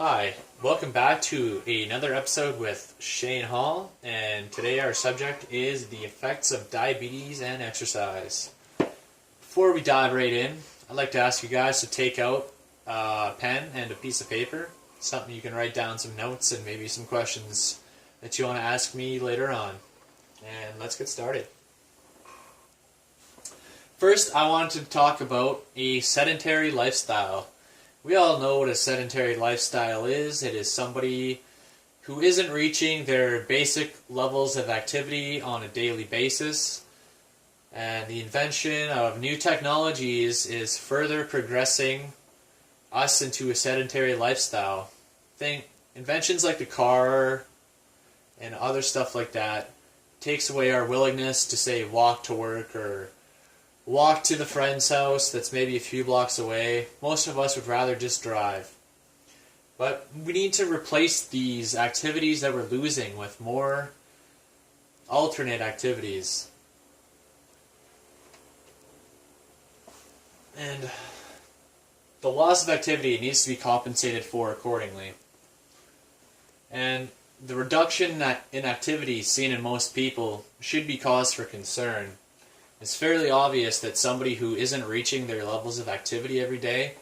Hi, welcome back to another episode with Shane Hall, and today our subject is the effects of diabetes and exercise. Before we dive right in, I'd like to ask you guys to take out a pen and a piece of paper, something you can write down some notes and maybe some questions that you want to ask me later on. And let's get started. First, I wanted to talk about a sedentary lifestyle. We all know what a sedentary lifestyle is. It is somebody who isn't reaching their basic levels of activity on a daily basis. And the invention of new technologies is further progressing us into a sedentary lifestyle. Think inventions like the car and other stuff like that takes away our willingness to, say, walk to work or walk to the friend's house that's maybe a few blocks away. Most of us would rather just drive. But we need to replace these activities that we're losing with more alternate activities. And the loss of activity needs to be compensated for accordingly. And the reduction in activity seen in most people should be cause for concern. It's fairly obvious that somebody who isn't reaching their levels of activity every day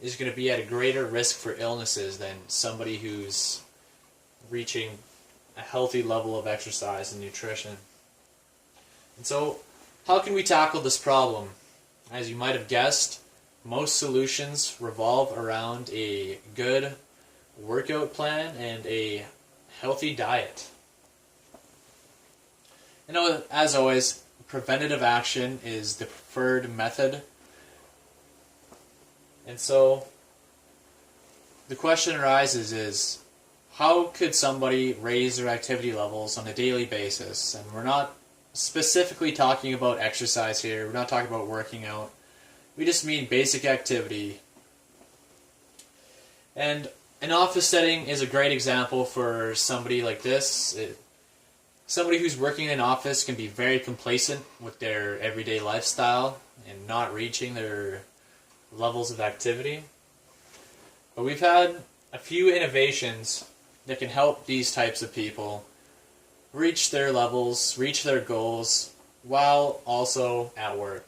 is going to be at a greater risk for illnesses than somebody who's reaching a healthy level of exercise and nutrition. And so, how can we tackle this problem? As you might have guessed, most solutions revolve around a good workout plan and a healthy diet. As always, preventative action is the preferred method. And so the question arises is, how could somebody raise their activity levels on a daily basis? And we're not specifically talking about exercise here. We're not talking about working out. We just mean basic activity. And an office setting is a great example for somebody like this. Somebody who's working in an office can be very complacent with their everyday lifestyle and not reaching their levels of activity. But we've had a few innovations that can help these types of people reach their levels, reach their goals, while also at work.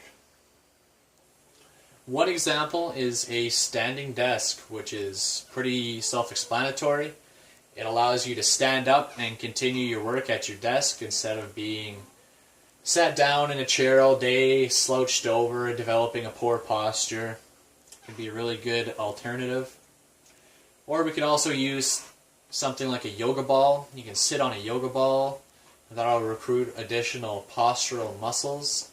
One example is a standing desk, which is pretty self-explanatory. It allows you to stand up and continue your work at your desk instead of being sat down in a chair all day, slouched over, developing a poor posture. It can be a really good alternative. Or we could also use something like a yoga ball. You can sit on a yoga ball, and that'll recruit additional postural muscles.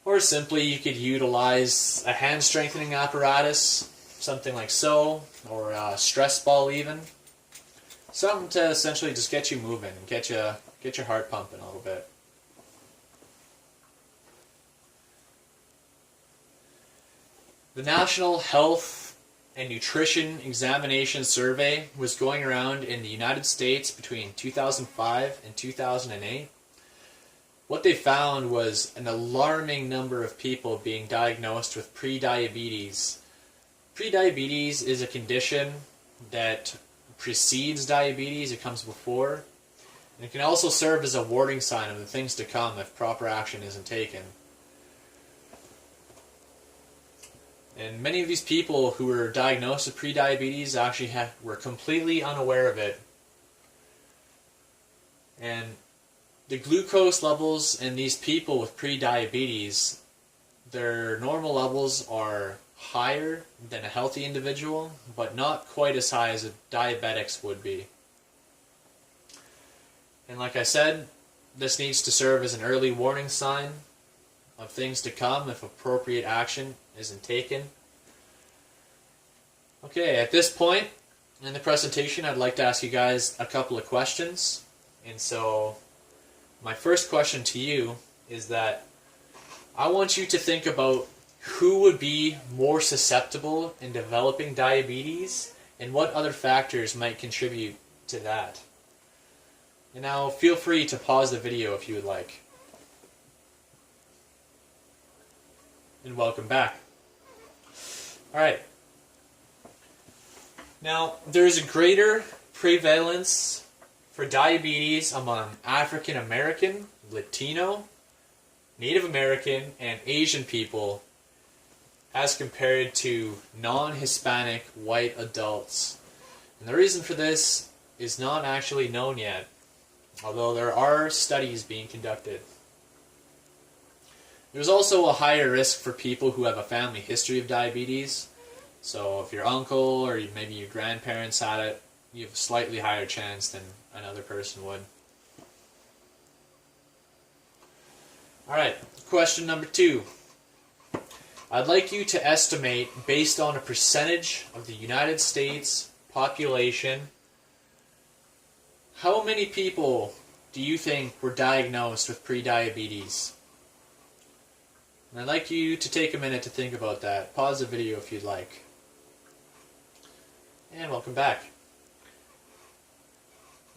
Or simply you could utilize a hand strengthening apparatus, something like so, or a stress ball even. Something to essentially just get you moving and get your heart pumping a little bit. The National Health and Nutrition Examination Survey was going around in the United States between 2005 and 2008. What they found was an alarming number of people being diagnosed with prediabetes. Prediabetes is a condition that precedes diabetes. It comes before. And it can also serve as a warning sign of the things to come if proper action isn't taken. And many of these people who were diagnosed with prediabetes actually were completely unaware of it. And the glucose levels in these people with prediabetes, their normal levels are higher than a healthy individual, but not quite as high as a diabetic's would be. And like I said, this needs to serve as an early warning sign of things to come if appropriate action isn't taken. Okay, at this point in the presentation, I'd like to ask you guys a couple of questions. And so, my first question to you is that I want you to think about who would be more susceptible in developing diabetes and what other factors might contribute to that. And now feel free to pause the video if you would like. And welcome back. Alright. Now, there's a greater prevalence for diabetes among African American, Latino, Native American, and Asian people as compared to non-Hispanic white adults. And the reason for this is not actually known yet, although there are studies being conducted. There's also a higher risk for people who have a family history of diabetes. So if your uncle or maybe your grandparents had it, you have a slightly higher chance than another person would. Alright, question number 2. I'd like you to estimate, based on a percentage of the United States population, how many people do you think were diagnosed with prediabetes? And I'd like you to take a minute to think about that. Pause the video if you'd like. And welcome back.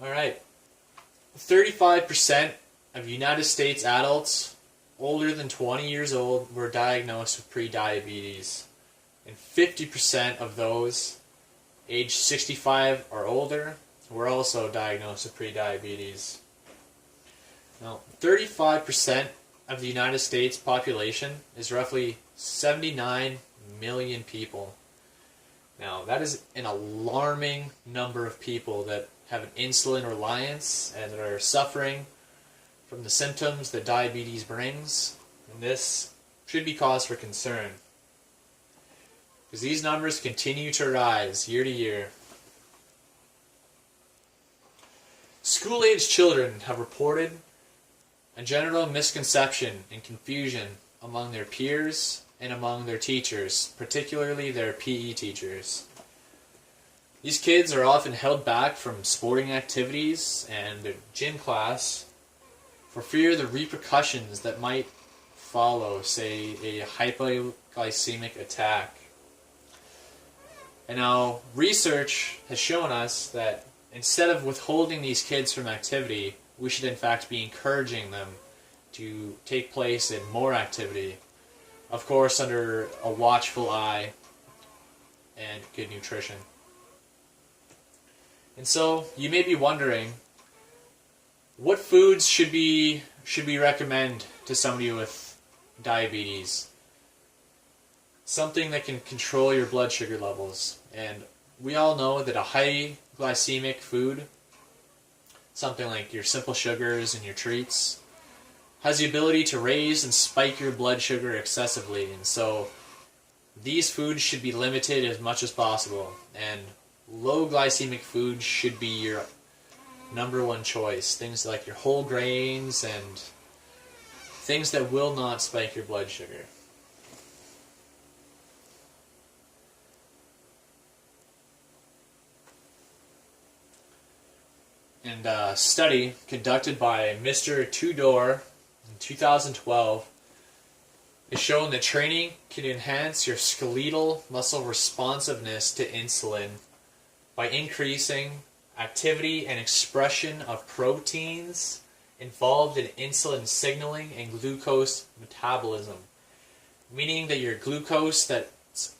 Alright. 35% of United States adults older than 20 years old were diagnosed with prediabetes. And 50% of those aged 65 or older were also diagnosed with prediabetes. Now, 35% of the United States population is roughly 79 million people. Now, that is an alarming number of people that have an insulin reliance and that are suffering from the symptoms that diabetes brings. And this should be cause for concern, because these numbers continue to rise year to year. School-aged children have reported a general misconception and confusion among their peers and among their teachers, particularly their PE teachers. These kids are often held back from sporting activities and their gym class for fear of the repercussions that might follow, say, a hypoglycemic attack. And now, research has shown us that instead of withholding these kids from activity, we should in fact be encouraging them to take place in more activity. Of course, under a watchful eye and good nutrition. And so, you may be wondering, what foods should we recommend to somebody with diabetes? Something that can control your blood sugar levels. And we all know that a high glycemic food, something like your simple sugars and your treats, has the ability to raise and spike your blood sugar excessively. And so these foods should be limited as much as possible. And low glycemic foods should be your number one choice. Things like your whole grains and things that will not spike your blood sugar. And a study conducted by Mr. Tudor in 2012 has shown that training can enhance your skeletal muscle responsiveness to insulin by increasing activity and expression of proteins involved in insulin signaling and glucose metabolism, meaning that your glucose that's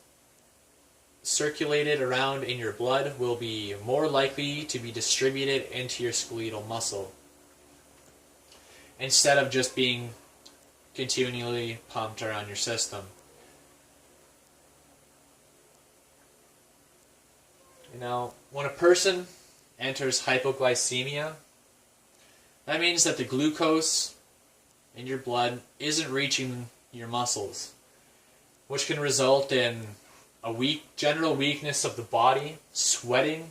circulated around in your blood will be more likely to be distributed into your skeletal muscle instead of just being continually pumped around your system. You know, when a person enters hypoglycemia, that means that the glucose in your blood isn't reaching your muscles, which can result in a general weakness of the body, sweating,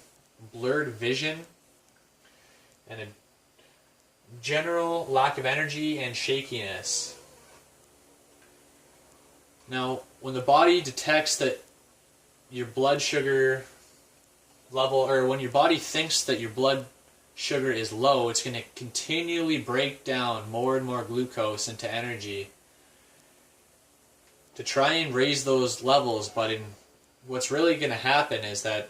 blurred vision, and a general lack of energy and shakiness. Now, when the body detects that your blood sugar level, or when your body thinks that your blood sugar is low, it's going to continually break down more and more glucose into energy to try and raise those levels. But what's really going to happen is that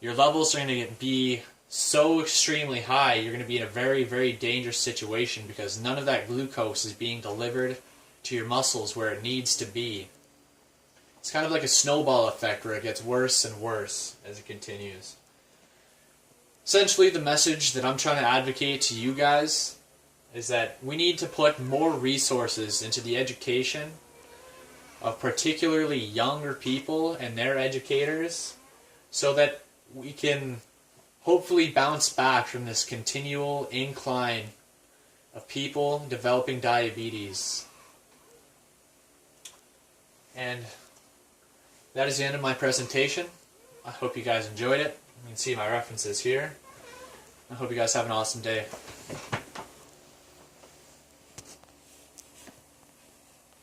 your levels are going to be so extremely high, you're going to be in a very, very dangerous situation because none of that glucose is being delivered to your muscles where it needs to be. It's kind of like a snowball effect where it gets worse and worse as it continues. Essentially, the message that I'm trying to advocate to you guys is that we need to put more resources into the education of particularly younger people and their educators so that we can hopefully bounce back from this continual incline of people developing diabetes. And that is the end of my presentation. I hope you guys enjoyed it. You can see my references here. I hope you guys have an awesome day.